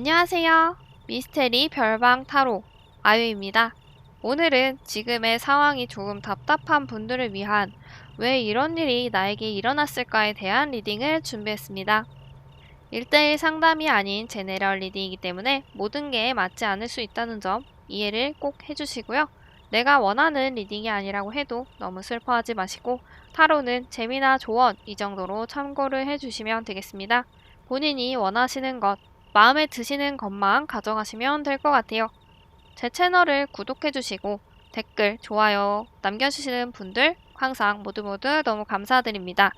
안녕하세요. 미스테리 별방 타로 아유입니다. 오늘은 지금의 상황이 조금 답답한 분들을 위한 왜 이런 일이 나에게 일어났을까에 대한 리딩을 준비했습니다. 1대1 상담이 아닌 제네럴 리딩이기 때문에 모든 게 맞지 않을 수 있다는 점 이해를 꼭 해주시고요. 내가 원하는 리딩이 아니라고 해도 너무 슬퍼하지 마시고 타로는 재미나 조언 이 정도로 참고를 해주시면 되겠습니다. 본인이 원하시는 것, 마음에 드시는 것만 가져가시면 될 것 같아요. 제 채널을 구독해주시고 댓글, 좋아요 남겨주시는 분들 항상 모두 너무 감사드립니다.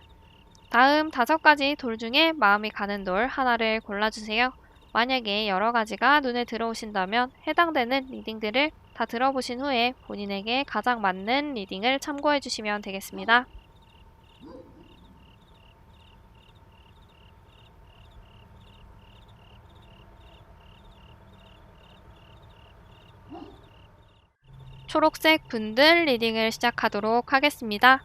다음 5가지 돌 중에 마음이 가는 돌 하나를 골라주세요. 만약에 여러 가지가 눈에 들어오신다면 해당되는 리딩들을 다 들어보신 후에 본인에게 가장 맞는 리딩을 참고해 주시면 되겠습니다. 초록색 분들 리딩을 시작하도록 하겠습니다.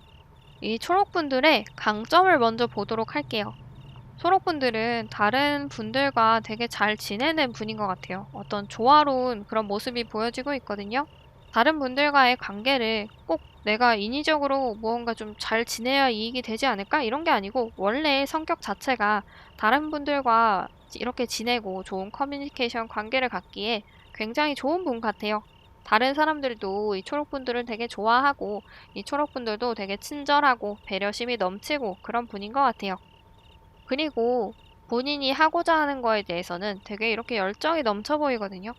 이 초록분들의 강점을 먼저 보도록 할게요. 초록분들은 다른 분들과 되게 잘 지내는 분인 것 같아요. 어떤 조화로운 그런 모습이 보여지고 있거든요. 다른 분들과의 관계를 꼭 내가 인위적으로 무언가 좀 잘 지내야 이익이 되지 않을까? 이런 게 아니고 원래 성격 자체가 다른 분들과 이렇게 지내고 좋은 커뮤니케이션 관계를 갖기에 굉장히 좋은 분 같아요. 다른 사람들도 이 초록분들을 되게 좋아하고 이 초록분들도 되게 친절하고 배려심이 넘치고 그런 분인 것 같아요. 그리고 본인이 하고자 하는 거에 대해서는 되게 이렇게 열정이 넘쳐 보이거든요.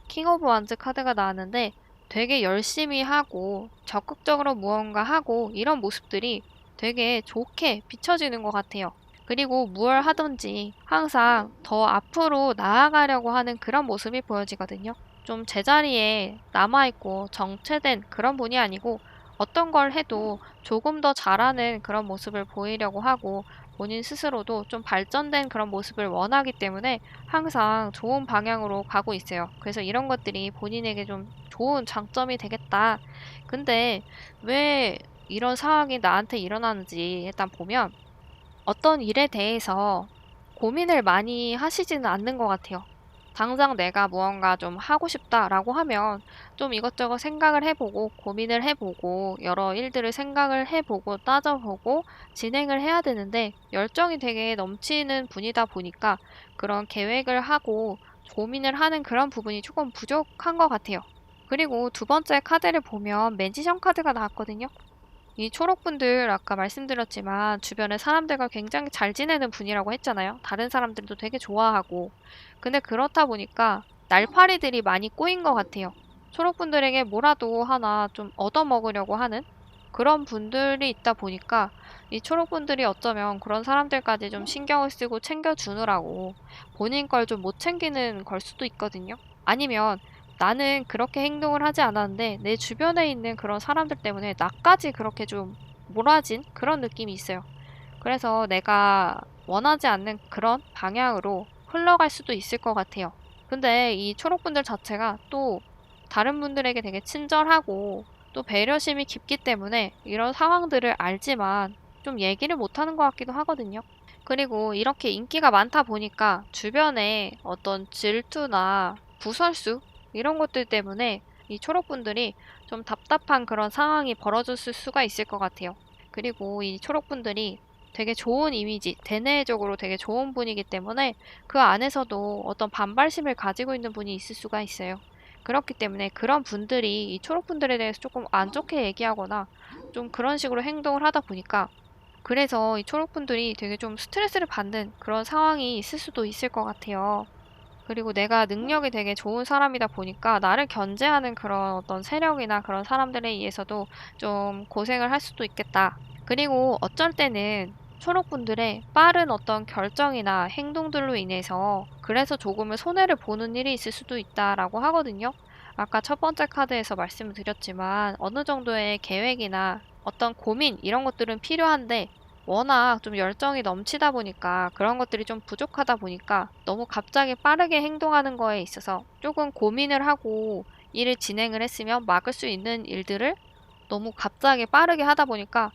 킹 오브 완즈 카드가 나왔는데 되게 열심히 하고 적극적으로 무언가 하고 이런 모습들이 되게 좋게 비춰지는 것 같아요. 그리고 무얼 하든지 항상 더 앞으로 나아가려고 하는 그런 모습이 보여지거든요. 좀 제자리에 남아있고 정체된 그런 분이 아니고 어떤 걸 해도 조금 더 잘하는 그런 모습을 보이려고 하고 본인 스스로도 좀 발전된 그런 모습을 원하기 때문에 항상 좋은 방향으로 가고 있어요. 그래서 이런 것들이 본인에게 좀 좋은 장점이 되겠다. 근데 왜 이런 상황이 나한테 일어나는지 일단 보면 어떤 일에 대해서 고민을 많이 하시지는 않는 것 같아요. 당장 내가 무언가 좀 하고 싶다라고 하면 좀 이것저것 생각을 해보고 고민을 해보고 여러 일들을 생각을 해보고 따져보고 진행을 해야 되는데 열정이 되게 넘치는 분이다 보니까 그런 계획을 하고 고민을 하는 그런 부분이 조금 부족한 것 같아요. 그리고 두 번째 카드를 보면 매지션 카드가 나왔거든요. 이 초록분들 아까 말씀드렸지만 주변에 사람들과 굉장히 잘 지내는 분이라고 했잖아요. 다른 사람들도 되게 좋아하고. 근데 그렇다 보니까 날파리들이 많이 꼬인 것 같아요. 초록분들에게 뭐라도 하나 좀 얻어먹으려고 하는 그런 분들이 있다 보니까 이 초록분들이 어쩌면 그런 사람들까지 좀 신경을 쓰고 챙겨주느라고 본인 걸 좀 못 챙기는 걸 수도 있거든요. 아니면 나는 그렇게 행동을 하지 않았는데 내 주변에 있는 그런 사람들 때문에 나까지 그렇게 좀 몰아진 그런 느낌이 있어요. 그래서 내가 원하지 않는 그런 방향으로 흘러갈 수도 있을 것 같아요. 근데 이 초록분들 자체가 또 다른 분들에게 되게 친절하고 또 배려심이 깊기 때문에 이런 상황들을 알지만 좀 얘기를 못하는 것 같기도 하거든요. 그리고 이렇게 인기가 많다 보니까 주변에 어떤 질투나 구설수 이런 것들 때문에 이 초록분들이 좀 답답한 그런 상황이 벌어졌을 수가 있을 것 같아요. 그리고 이 초록분들이 되게 좋은 이미지, 대내적으로 되게 좋은 분이기 때문에 그 안에서도 어떤 반발심을 가지고 있는 분이 있을 수가 있어요. 그렇기 때문에 그런 분들이 이 초록분들에 대해서 조금 안 좋게 얘기하거나 좀 그런 식으로 행동을 하다 보니까 그래서 이 초록분들이 되게 좀 스트레스를 받는 그런 상황이 있을 수도 있을 것 같아요. 그리고 내가 능력이 되게 좋은 사람이다 보니까 나를 견제하는 그런 어떤 세력이나 그런 사람들에 의해서도 좀 고생을 할 수도 있겠다. 그리고 어쩔 때는 초록분들의 빠른 어떤 결정이나 행동들로 인해서 그래서 조금은 손해를 보는 일이 있을 수도 있다라고 하거든요. 아까 첫 번째 카드에서 말씀을 드렸지만 어느 정도의 계획이나 어떤 고민 이런 것들은 필요한데 워낙 좀 열정이 넘치다 보니까 그런 것들이 좀 부족하다 보니까 너무 갑자기 빠르게 행동하는 거에 있어서 조금 고민을 하고 일을 진행을 했으면 막을 수 있는 일들을 너무 갑자기 빠르게 하다 보니까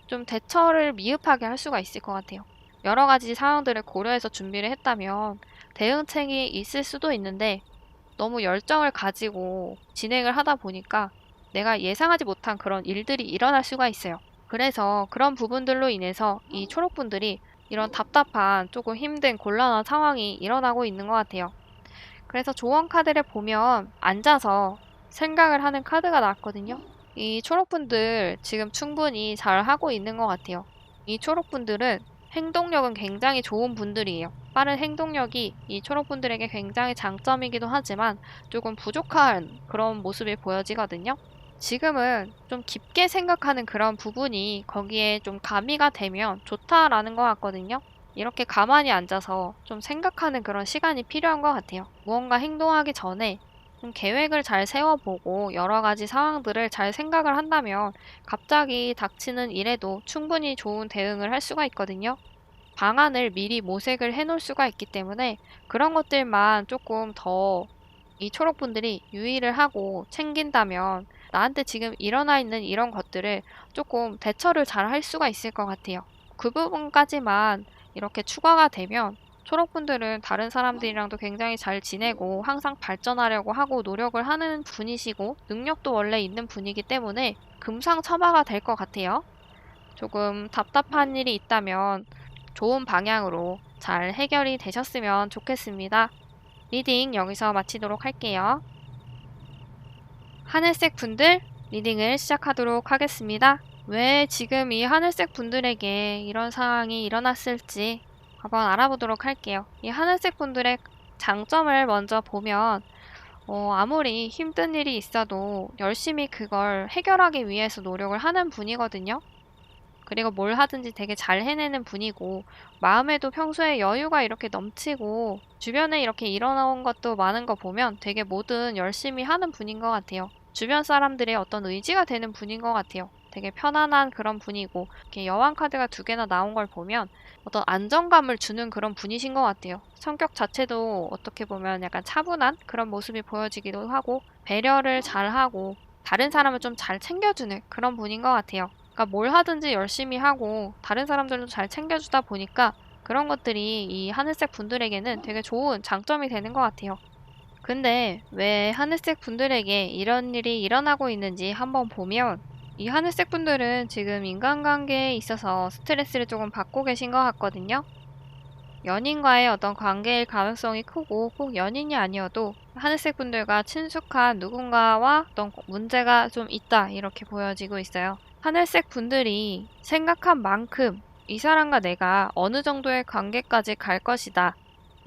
좀 대처를 미흡하게 할 수가 있을 것 같아요. 여러 가지 상황들을 고려해서 준비를 했다면 대응책이 있을 수도 있는데 너무 열정을 가지고 진행을 하다 보니까 내가 예상하지 못한 그런 일들이 일어날 수가 있어요. 그래서 그런 부분들로 인해서 이 초록분들이 이런 답답한 조금 힘든 곤란한 상황이 일어나고 있는 것 같아요. 그래서 조언 카드를 보면 앉아서 생각을 하는 카드가 나왔거든요. 이 초록분들 지금 충분히 잘 하고 있는 것 같아요. 이 초록분들은 행동력은 굉장히 좋은 분들이에요. 빠른 행동력이 이 초록분들에게 굉장히 장점이기도 하지만 조금 부족한 그런 모습이 보여지거든요. 지금은 좀 깊게 생각하는 그런 부분이 거기에 좀 가미가 되면 좋다라는 것 같거든요. 이렇게 가만히 앉아서 좀 생각하는 그런 시간이 필요한 것 같아요. 무언가 행동하기 전에 좀 계획을 잘 세워보고 여러 가지 상황들을 잘 생각을 한다면 갑자기 닥치는 일에도 충분히 좋은 대응을 할 수가 있거든요. 방안을 미리 모색을 해놓을 수가 있기 때문에 그런 것들만 조금 더 이 초록분들이 유의를 하고 챙긴다면 나한테 지금 일어나 있는 이런 것들을 조금 대처를 잘 할 수가 있을 것 같아요. 그 부분까지만 이렇게 추가가 되면 초록분들은 다른 사람들이랑도 굉장히 잘 지내고 항상 발전하려고 하고 노력을 하는 분이시고 능력도 원래 있는 분이기 때문에 금상첨화가 될 것 같아요. 조금 답답한 일이 있다면 좋은 방향으로 잘 해결이 되셨으면 좋겠습니다. 리딩 여기서 마치도록 할게요. 하늘색 분들 리딩을 시작하도록 하겠습니다. 왜 지금 이 하늘색 분들에게 이런 상황이 일어났을지 한번 알아보도록 할게요. 이 하늘색 분들의 장점을 먼저 보면 아무리 힘든 일이 있어도 열심히 그걸 해결하기 위해서 노력을 하는 분이거든요. 그리고 뭘 하든지 되게 잘 해내는 분이고 마음에도 평소에 여유가 이렇게 넘치고 주변에 이렇게 일어나온 것도 많은 거 보면 되게 뭐든 열심히 하는 분인 것 같아요. 주변 사람들의 어떤 의지가 되는 분인 것 같아요. 되게 편안한 그런 분이고 이렇게 여왕 카드가 2개나 나온 걸 보면 어떤 안정감을 주는 그런 분이신 것 같아요. 성격 자체도 어떻게 보면 약간 차분한 그런 모습이 보여지기도 하고 배려를 잘하고 다른 사람을 좀 잘 챙겨주는 그런 분인 것 같아요. 그러니까 뭘 하든지 열심히 하고 다른 사람들도 잘 챙겨주다 보니까 그런 것들이 이 하늘색 분들에게는 되게 좋은 장점이 되는 것 같아요. 근데 왜 하늘색 분들에게 이런 일이 일어나고 있는지 한번 보면 이 하늘색 분들은 지금 인간관계에 있어서 스트레스를 조금 받고 계신 것 같거든요. 연인과의 어떤 관계일 가능성이 크고 꼭 연인이 아니어도 하늘색 분들과 친숙한 누군가와 어떤 문제가 좀 있다 이렇게 보여지고 있어요. 하늘색 분들이 생각한 만큼 이 사람과 내가 어느 정도의 관계까지 갈 것이다.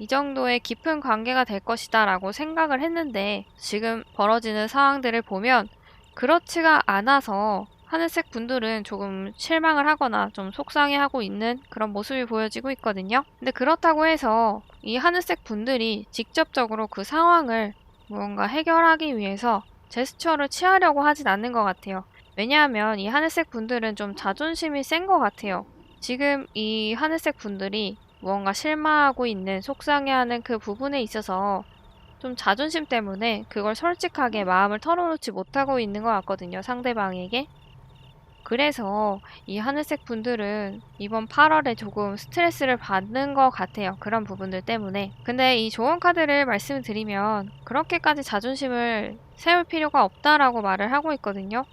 이 정도의 깊은 관계가 될 것이다 라고 생각을 했는데 지금 벌어지는 상황들을 보면 그렇지가 않아서 하늘색 분들은 조금 실망을 하거나 좀 속상해하고 있는 그런 모습이 보여지고 있거든요. 근데 그렇다고 해서 이 하늘색 분들이 직접적으로 그 상황을 무언가 해결하기 위해서 제스처를 취하려고 하진 않는 것 같아요. 왜냐하면 이 하늘색 분들은 좀 자존심이 센 것 같아요. 지금 이 하늘색 분들이 무언가 실망하고 있는 속상해하는 그 부분에 있어서 좀 자존심 때문에 그걸 솔직하게 마음을 털어놓지 못하고 있는 것 같거든요, 상대방에게. 그래서 이 하늘색 분들은 이번 8월에 조금 스트레스를 받는 것 같아요. 그런 부분들 때문에. 근데 이 조언 카드를 말씀드리면 그렇게까지 자존심을 세울 필요가 없다라고 말을 하고 있거든요.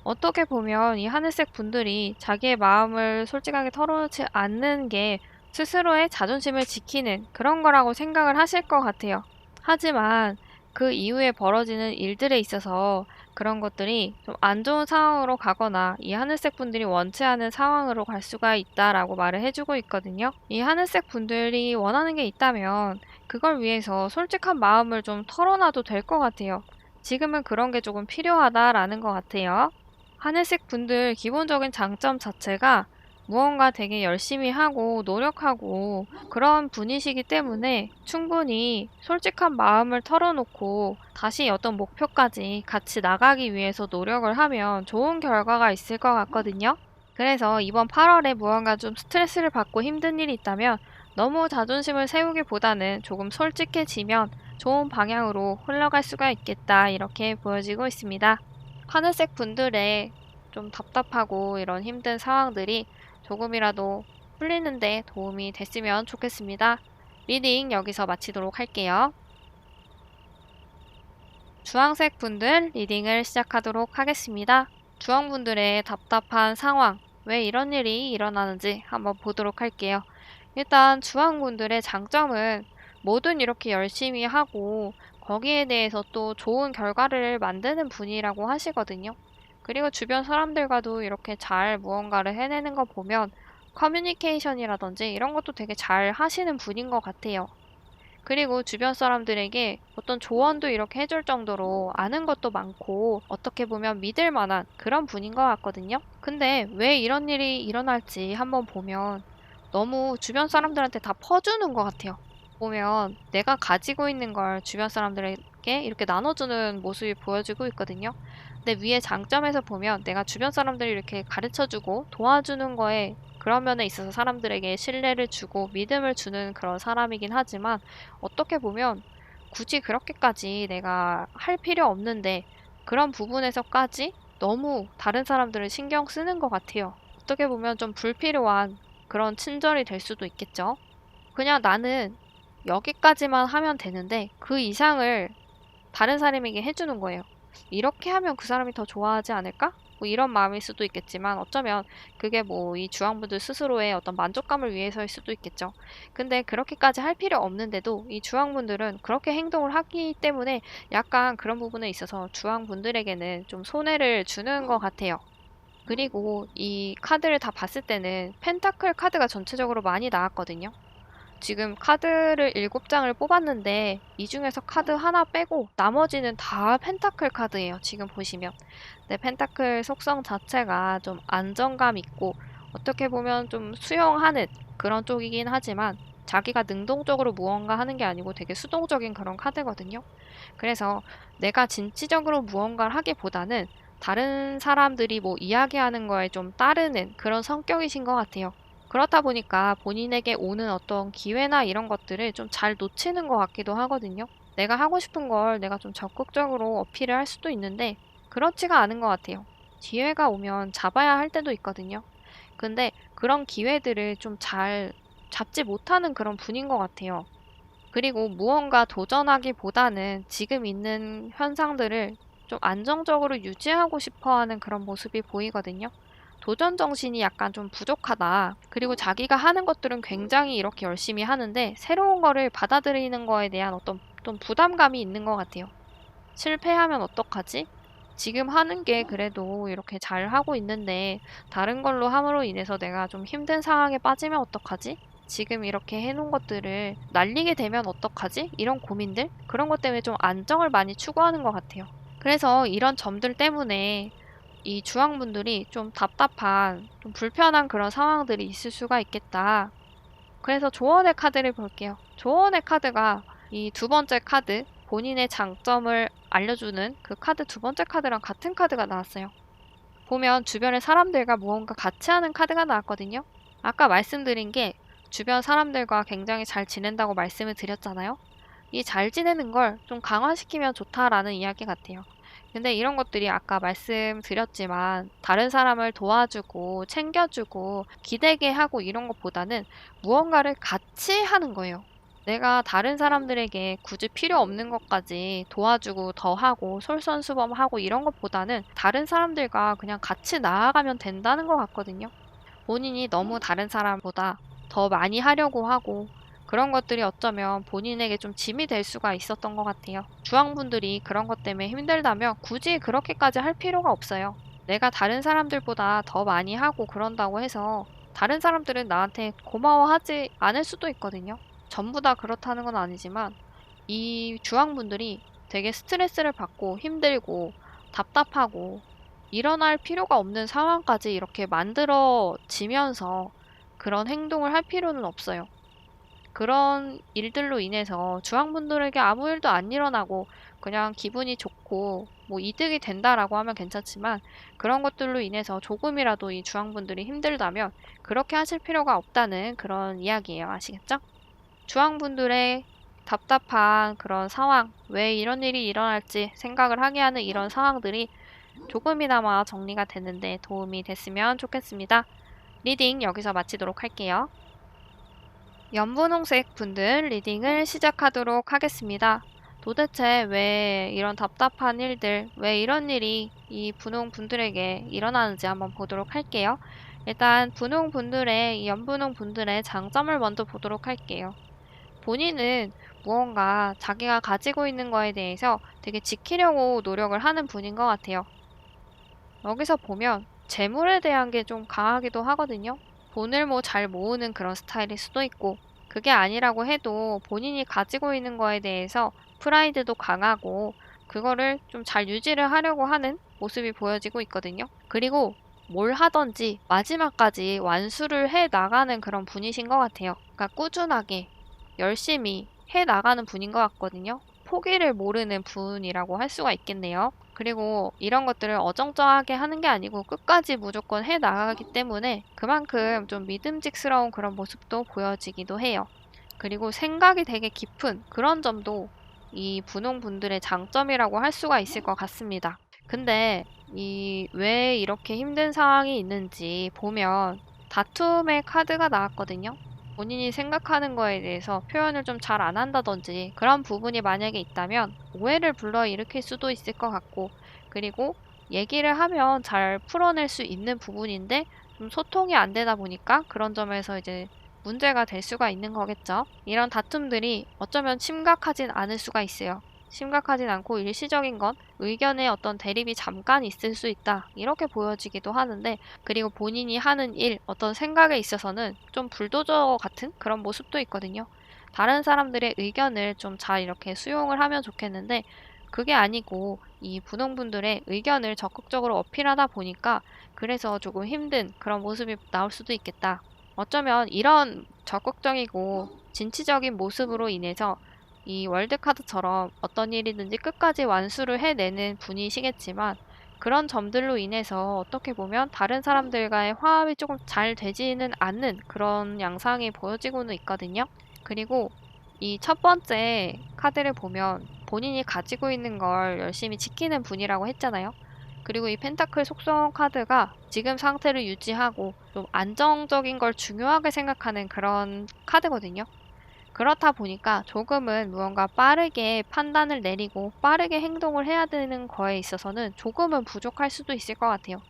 어떻게 보면 이 하늘색 분들이 자기의 마음을 솔직하게 털어놓지 않는 게 스스로의 자존심을 지키는 그런 거라고 생각을 하실 것 같아요. 하지만 그 이후에 벌어지는 일들에 있어서 그런 것들이 좀 안 좋은 상황으로 가거나 이 하늘색 분들이 원치 않은 상황으로 갈 수가 있다라고 말을 해주고 있거든요. 이 하늘색 분들이 원하는 게 있다면 그걸 위해서 솔직한 마음을 좀 털어놔도 될 것 같아요. 지금은 그런 게 조금 필요하다라는 것 같아요. 하늘색 분들 기본적인 장점 자체가 무언가 되게 열심히 하고 노력하고 그런 분이시기 때문에 충분히 솔직한 마음을 털어놓고 다시 어떤 목표까지 같이 나가기 위해서 노력을 하면 좋은 결과가 있을 것 같거든요. 그래서 이번 8월에 무언가 좀 스트레스를 받고 힘든 일이 있다면 너무 자존심을 세우기보다는 조금 솔직해지면 좋은 방향으로 흘러갈 수가 있겠다 이렇게 보여지고 있습니다. 하늘색 분들의 좀 답답하고 이런 힘든 상황들이 조금이라도 풀리는데 도움이 됐으면 좋겠습니다. 리딩 여기서 마치도록 할게요. 주황색 분들 리딩을 시작하도록 하겠습니다. 주황분들의 답답한 상황, 왜 이런 일이 일어나는지 한번 보도록 할게요. 일단 주황분들의 장점은 뭐든 이렇게 열심히 하고 거기에 대해서 또 좋은 결과를 만드는 분이라고 하시거든요. 그리고 주변 사람들과도 이렇게 잘 무언가를 해내는 거 보면 커뮤니케이션이라든지 이런 것도 되게 잘 하시는 분인 것 같아요. 그리고 주변 사람들에게 어떤 조언도 이렇게 해줄 정도로 아는 것도 많고 어떻게 보면 믿을 만한 그런 분인 것 같거든요. 근데 왜 이런 일이 일어날지 한번 보면 너무 주변 사람들한테 다 퍼주는 것 같아요. 보면 내가 가지고 있는 걸 주변 사람들에게 이렇게 나눠주는 모습이 보여지고 있거든요. 근데 위에 장점에서 보면 내가 주변 사람들이 이렇게 가르쳐주고 도와주는 거에 그런 면에 있어서 사람들에게 신뢰를 주고 믿음을 주는 그런 사람이긴 하지만 어떻게 보면 굳이 그렇게까지 내가 할 필요 없는데 그런 부분에서까지 너무 다른 사람들을 신경 쓰는 것 같아요. 어떻게 보면 좀 불필요한 그런 친절이 될 수도 있겠죠. 그냥 나는 여기까지만 하면 되는데 그 이상을 다른 사람에게 해주는 거예요. 이렇게 하면 그 사람이 더 좋아하지 않을까? 뭐 이런 마음일 수도 있겠지만 어쩌면 그게 뭐 이 주황분들 스스로의 어떤 만족감을 위해서일 수도 있겠죠. 근데 그렇게까지 할 필요 없는데도 이 주황분들은 그렇게 행동을 하기 때문에 약간 그런 부분에 있어서 주황분들에게는 좀 손해를 주는 것 같아요. 그리고 이 카드를 다 봤을 때는 펜타클 카드가 전체적으로 많이 나왔거든요. 지금 카드를 7장을 뽑았는데 이 중에서 카드 하나 빼고 나머지는 다 펜타클 카드예요. 지금 보시면. 네, 펜타클 속성 자체가 좀 안정감 있고 어떻게 보면 좀 수용하는 그런 쪽이긴 하지만 자기가 능동적으로 무언가 하는 게 아니고 되게 수동적인 그런 카드거든요. 그래서 내가 진취적으로 무언가를 하기보다는 다른 사람들이 뭐 이야기하는 거에 좀 따르는 그런 성격이신 것 같아요. 그렇다 보니까 본인에게 오는 어떤 기회나 이런 것들을 좀 잘 놓치는 것 같기도 하거든요. 내가 하고 싶은 걸 내가 좀 적극적으로 어필을 할 수도 있는데 그렇지가 않은 것 같아요. 기회가 오면 잡아야 할 때도 있거든요. 근데 그런 기회들을 좀 잘 잡지 못하는 그런 분인 것 같아요. 그리고 무언가 도전하기보다는 지금 있는 현상들을 좀 안정적으로 유지하고 싶어 하는 그런 모습이 보이거든요. 도전 정신이 약간 좀 부족하다. 그리고 자기가 하는 것들은 굉장히 이렇게 열심히 하는데 새로운 거를 받아들이는 거에 대한 어떤 좀 부담감이 있는 것 같아요. 실패하면 어떡하지? 지금 하는 게 그래도 이렇게 잘 하고 있는데 다른 걸로 함으로 인해서 내가 좀 힘든 상황에 빠지면 어떡하지? 지금 이렇게 해놓은 것들을 날리게 되면 어떡하지? 이런 고민들? 그런 것 때문에 좀 안정을 많이 추구하는 것 같아요. 그래서 이런 점들 때문에 이 주황분들이 좀 답답한, 좀 불편한 그런 상황들이 있을 수가 있겠다. 그래서 조언의 카드를 볼게요. 조언의 카드가 이 두 번째 카드, 본인의 장점을 알려주는 그 카드 두 번째 카드랑 같은 카드가 나왔어요. 보면 주변의 사람들과 무언가 같이 하는 카드가 나왔거든요. 아까 말씀드린 게 주변 사람들과 굉장히 잘 지낸다고 말씀을 드렸잖아요. 이 잘 지내는 걸 좀 강화시키면 좋다라는 이야기 같아요. 근데 이런 것들이 아까 말씀드렸지만 다른 사람을 도와주고 챙겨주고 기대게 하고 이런 것보다는 무언가를 같이 하는 거예요. 내가 다른 사람들에게 굳이 필요 없는 것까지 도와주고 더 하고 솔선수범하고 이런 것보다는 다른 사람들과 그냥 같이 나아가면 된다는 것 같거든요. 본인이 너무 다른 사람보다 더 많이 하려고 하고 그런 것들이 어쩌면 본인에게 좀 짐이 될 수가 있었던 것 같아요. 주황분들이 그런 것 때문에 힘들다면 굳이 그렇게까지 할 필요가 없어요. 내가 다른 사람들보다 더 많이 하고 그런다고 해서 다른 사람들은 나한테 고마워하지 않을 수도 있거든요. 전부 다 그렇다는 건 아니지만 이 주황분들이 되게 스트레스를 받고 힘들고 답답하고 일어날 필요가 없는 상황까지 이렇게 만들어지면서 그런 행동을 할 필요는 없어요. 그런 일들로 인해서 주황분들에게 아무 일도 안 일어나고 그냥 기분이 좋고 뭐 이득이 된다라고 하면 괜찮지만 그런 것들로 인해서 조금이라도 이 주황분들이 힘들다면 그렇게 하실 필요가 없다는 그런 이야기예요. 아시겠죠? 주황분들의 답답한 그런 상황, 왜 이런 일이 일어날지 생각을 하게 하는 이런 상황들이 조금이나마 정리가 되는데 도움이 됐으면 좋겠습니다. 리딩 여기서 마치도록 할게요. 연분홍색 분들 리딩을 시작하도록 하겠습니다. 도대체 왜 이런 답답한 일들, 왜 이런 일이 이 분홍 분들에게 일어나는지 한번 보도록 할게요. 일단 분홍 분들의, 이 연분홍 분들의 장점을 먼저 보도록 할게요. 본인은 무언가 자기가 가지고 있는 거에 대해서 되게 지키려고 노력을 하는 분인 것 같아요. 여기서 보면 재물에 대한 게 좀 강하기도 하거든요. 돈을 잘 모으는 그런 스타일일 수도 있고, 그게 아니라고 해도 본인이 가지고 있는 거에 대해서 프라이드도 강하고, 그거를 좀 잘 유지를 하려고 하는 모습이 보여지고 있거든요. 그리고 뭘 하든지 마지막까지 완수를 해 나가는 그런 분이신 것 같아요. 그러니까 꾸준하게 열심히 해 나가는 분인 것 같거든요. 포기를 모르는 분이라고 할 수가 있겠네요. 그리고 이런 것들을 어정쩡하게 하는 게 아니고 끝까지 무조건 해 나가기 때문에 그만큼 좀 믿음직스러운 그런 모습도 보여지기도 해요. 그리고 생각이 되게 깊은 그런 점도 이 분홍분들의 장점이라고 할 수가 있을 것 같습니다. 근데 왜 이렇게 힘든 상황이 있는지 보면 다툼의 카드가 나왔거든요. 본인이 생각하는 거에 대해서 표현을 좀 잘 안 한다든지 그런 부분이 만약에 있다면 오해를 불러일으킬 수도 있을 것 같고, 그리고 얘기를 하면 잘 풀어낼 수 있는 부분인데 좀 소통이 안 되다 보니까 그런 점에서 이제 문제가 될 수가 있는 거겠죠. 이런 다툼들이 어쩌면 심각하진 않을 수가 있어요. 심각하진 않고 일시적인 건 의견의 어떤 대립이 잠깐 있을 수 있다, 이렇게 보여지기도 하는데, 그리고 본인이 하는 일, 어떤 생각에 있어서는 좀 불도저 같은 그런 모습도 있거든요. 다른 사람들의 의견을 좀 잘 이렇게 수용을 하면 좋겠는데, 그게 아니고 이 분홍분들의 의견을 적극적으로 어필하다 보니까 그래서 조금 힘든 그런 모습이 나올 수도 있겠다. 어쩌면 이런 적극적이고 진취적인 모습으로 인해서 이 월드카드처럼 어떤 일이든지 끝까지 완수를 해내는 분이시겠지만, 그런 점들로 인해서 어떻게 보면 다른 사람들과의 화합이 조금 잘 되지는 않는 그런 양상이 보여지고는 있거든요. 그리고 이 첫 번째 카드를 보면 본인이 가지고 있는 걸 열심히 지키는 분이라고 했잖아요. 그리고 이 펜타클 속성 카드가 지금 상태를 유지하고 좀 안정적인 걸 중요하게 생각하는 그런 카드거든요. 그렇다 보니까 조금은 무언가 빠르게 판단을 내리고 빠르게 행동을 해야 되는 거에 있어서는 조금은 부족할 수도 있을 것 같아요.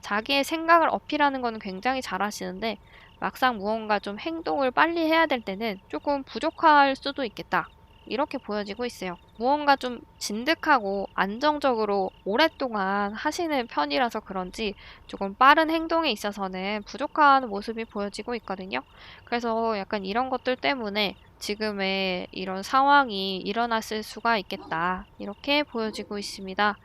자기의 생각을 어필하는 거는 굉장히 잘하시는데 막상 무언가 좀 행동을 빨리 해야 될 때는 조금 부족할 수도 있겠다, 이렇게 보여지고 있어요. 무언가 좀 진득하고 안정적으로 오랫동안 하시는 편이라서 그런지 조금 빠른 행동에 있어서는 부족한 모습이 보여지고 있거든요. 그래서 약간 이런 것들 때문에 지금의 이런 상황이 일어났을 수가 있겠다, 이렇게 보여지고 있습니다.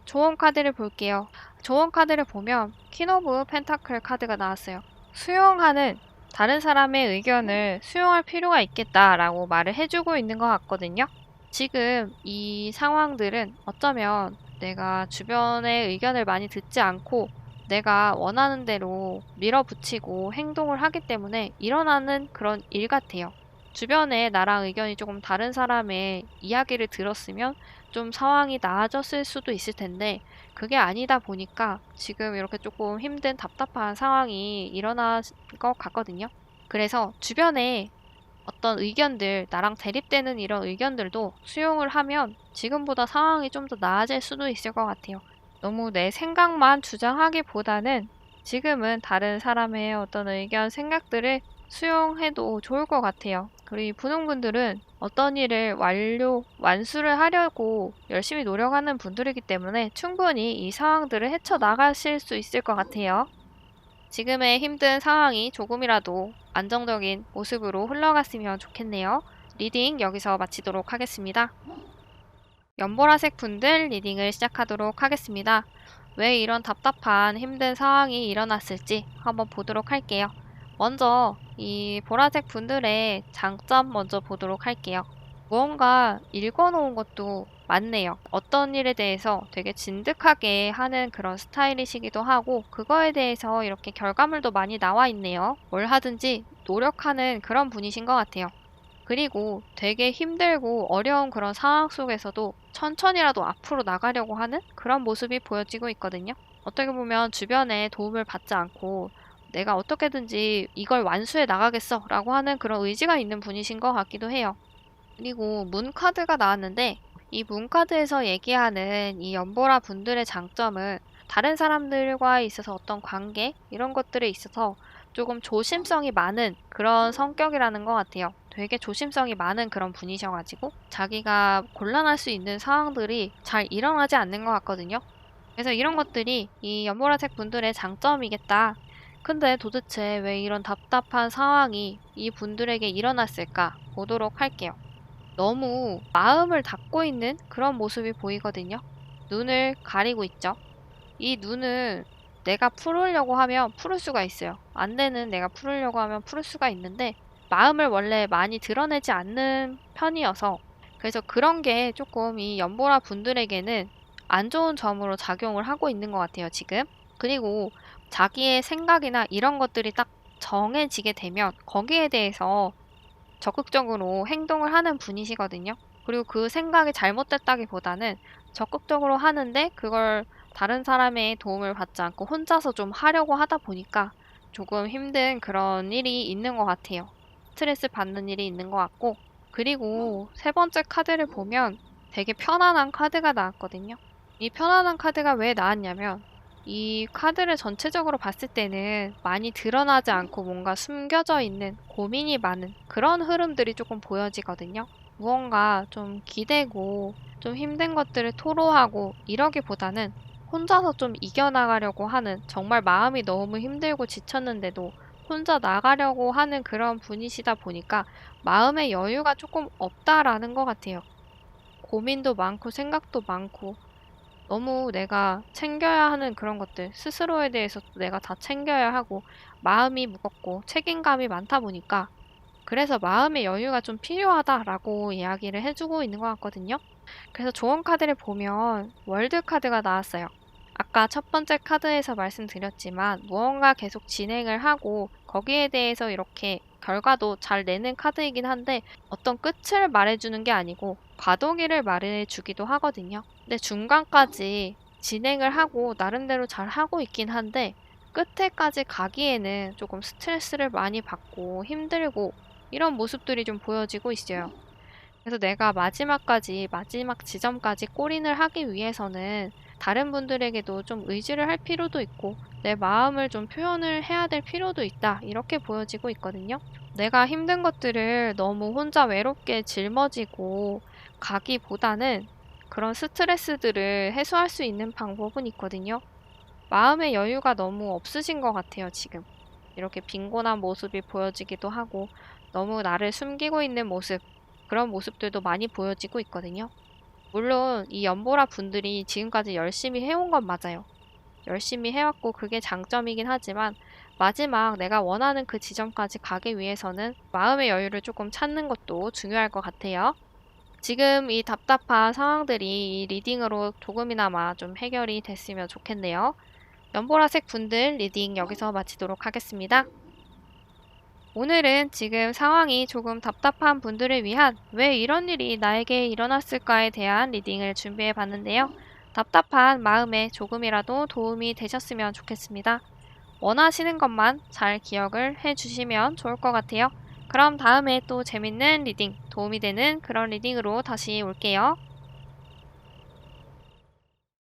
조언 카드를 볼게요. 조언 카드를 보면 퀸 오브 펜타클 카드가 나왔어요. 수용하는, 다른 사람의 의견을 수용할 필요가 있겠다라고 말을 해주고 있는 것 같거든요. 지금 이 상황들은 어쩌면 내가 주변의 의견을 많이 듣지 않고 내가 원하는 대로 밀어붙이고 행동을 하기 때문에 일어나는 그런 일 같아요. 주변에 나랑 의견이 조금 다른 사람의 이야기를 들었으면 좀 상황이 나아졌을 수도 있을 텐데, 그게 아니다 보니까 지금 이렇게 조금 힘든 답답한 상황이 일어날 것 같거든요. 그래서 주변에 어떤 의견들, 나랑 대립되는 이런 의견들도 수용을 하면 지금보다 상황이 좀 더 나아질 수도 있을 것 같아요. 너무 내 생각만 주장하기보다는 지금은 다른 사람의 어떤 의견, 생각들을 수용해도 좋을 것 같아요. 그리고 이 분홍분들은 어떤 일을 완수를 하려고 열심히 노력하는 분들이기 때문에 충분히 이 상황들을 헤쳐나가실 수 있을 것 같아요. 지금의 힘든 상황이 조금이라도 안정적인 모습으로 흘러갔으면 좋겠네요. 리딩 여기서 마치도록 하겠습니다. 연보라색 분들 리딩을 시작하도록 하겠습니다. 왜 이런 답답한 힘든 상황이 일어났을지 한번 보도록 할게요. 먼저 이 보라색 분들의 장점 먼저 보도록 할게요. 무언가 읽어놓은 것도 많네요. 어떤 일에 대해서 되게 진득하게 하는 그런 스타일이시기도 하고, 그거에 대해서 이렇게 결과물도 많이 나와 있네요. 뭘 하든지 노력하는 그런 분이신 것 같아요. 그리고 되게 힘들고 어려운 그런 상황 속에서도 천천히라도 앞으로 나가려고 하는 그런 모습이 보여지고 있거든요. 어떻게 보면 주변에 도움을 받지 않고 내가 어떻게든지 이걸 완수해 나가겠어 라고 하는 그런 의지가 있는 분이신 것 같기도 해요. 그리고 문 카드가 나왔는데 이 문 카드에서 얘기하는 이 연보라 분들의 장점은 다른 사람들과 있어서 어떤 관계 이런 것들에 있어서 조금 조심성이 많은 그런 성격이라는 것 같아요. 되게 조심성이 많은 그런 분이셔가지고 자기가 곤란할 수 있는 상황들이 잘 일어나지 않는 것 같거든요. 그래서 이런 것들이 이 연보라색 분들의 장점이겠다. 근데 도대체 왜 이런 답답한 상황이 이 분들에게 일어났을까 보도록 할게요. 너무 마음을 닫고 있는 그런 모습이 보이거든요. 눈을 가리고 있죠. 이 눈은 내가 풀으려고 하면 풀을 수가 있어요. 안되는 내가 풀으려고 하면 풀을 수가 있는데 마음을 원래 많이 드러내지 않는 편이어서 그래서 그런 게 조금 이 연보라 분들에게는 안 좋은 점으로 작용을 하고 있는 것 같아요, 지금. 그리고 자기의 생각이나 이런 것들이 딱 정해지게 되면 거기에 대해서 적극적으로 행동을 하는 분이시거든요. 그리고 그 생각이 잘못됐다기보다는 적극적으로 하는데 그걸 다른 사람의 도움을 받지 않고 혼자서 좀 하려고 하다 보니까 조금 힘든 그런 일이 있는 것 같아요. 스트레스 받는 일이 있는 것 같고, 그리고 세 번째 카드를 보면 되게 편안한 카드가 나왔거든요. 이 편안한 카드가 왜 나왔냐면 이 카드를 전체적으로 봤을 때는 많이 드러나지 않고 뭔가 숨겨져 있는 고민이 많은 그런 흐름들이 조금 보여지거든요. 무언가 좀 기대고 좀 힘든 것들을 토로하고 이러기보다는 혼자서 좀 이겨나가려고 하는 정말 마음이 너무 힘들고 지쳤는데도 혼자 나가려고 하는 그런 분이시다 보니까 마음의 여유가 조금 없다라는 것 같아요. 고민도 많고 생각도 많고 너무 내가 챙겨야 하는 그런 것들, 스스로에 대해서 내가 다 챙겨야 하고 마음이 무겁고 책임감이 많다 보니까 그래서 마음의 여유가 좀 필요하다라고 이야기를 해주고 있는 것 같거든요. 그래서 조언 카드를 보면 월드 카드가 나왔어요. 아까 첫 번째 카드에서 말씀드렸지만 무언가 계속 진행을 하고 거기에 대해서 이렇게 결과도 잘 내는 카드이긴 한데 어떤 끝을 말해주는 게 아니고 과도기를 말해주기도 하거든요. 근데 중간까지 진행을 하고 나름대로 잘 하고 있긴 한데 끝에까지 가기에는 조금 스트레스를 많이 받고 힘들고 이런 모습들이 좀 보여지고 있어요. 그래서 내가 마지막까지, 마지막 지점까지 골인을 하기 위해서는 다른 분들에게도 좀 의지를 할 필요도 있고 내 마음을 좀 표현을 해야 될 필요도 있다. 이렇게 보여지고 있거든요. 내가 힘든 것들을 너무 혼자 외롭게 짊어지고 가기보다는 그런 스트레스들을 해소할 수 있는 방법은 있거든요. 마음의 여유가 너무 없으신 것 같아요, 지금. 이렇게 빈곤한 모습이 보여지기도 하고 너무 나를 숨기고 있는 모습, 그런 모습들도 많이 보여지고 있거든요. 물론 이 연보라 분들이 지금까지 열심히 해온 건 맞아요. 열심히 해왔고 그게 장점이긴 하지만 마지막 내가 원하는 그 지점까지 가기 위해서는 마음의 여유를 조금 찾는 것도 중요할 것 같아요. 지금 이 답답한 상황들이 이 리딩으로 조금이나마 좀 해결이 됐으면 좋겠네요. 연보라색 분들 리딩 여기서 마치도록 하겠습니다. 오늘은 지금 상황이 조금 답답한 분들을 위한 왜 이런 일이 나에게 일어났을까에 대한 리딩을 준비해 봤는데요. 답답한 마음에 조금이라도 도움이 되셨으면 좋겠습니다. 원하시는 것만 잘 기억을 해 주시면 좋을 것 같아요. 그럼 다음에 또 재밌는 리딩, 도움이 되는 그런 리딩으로 다시 올게요.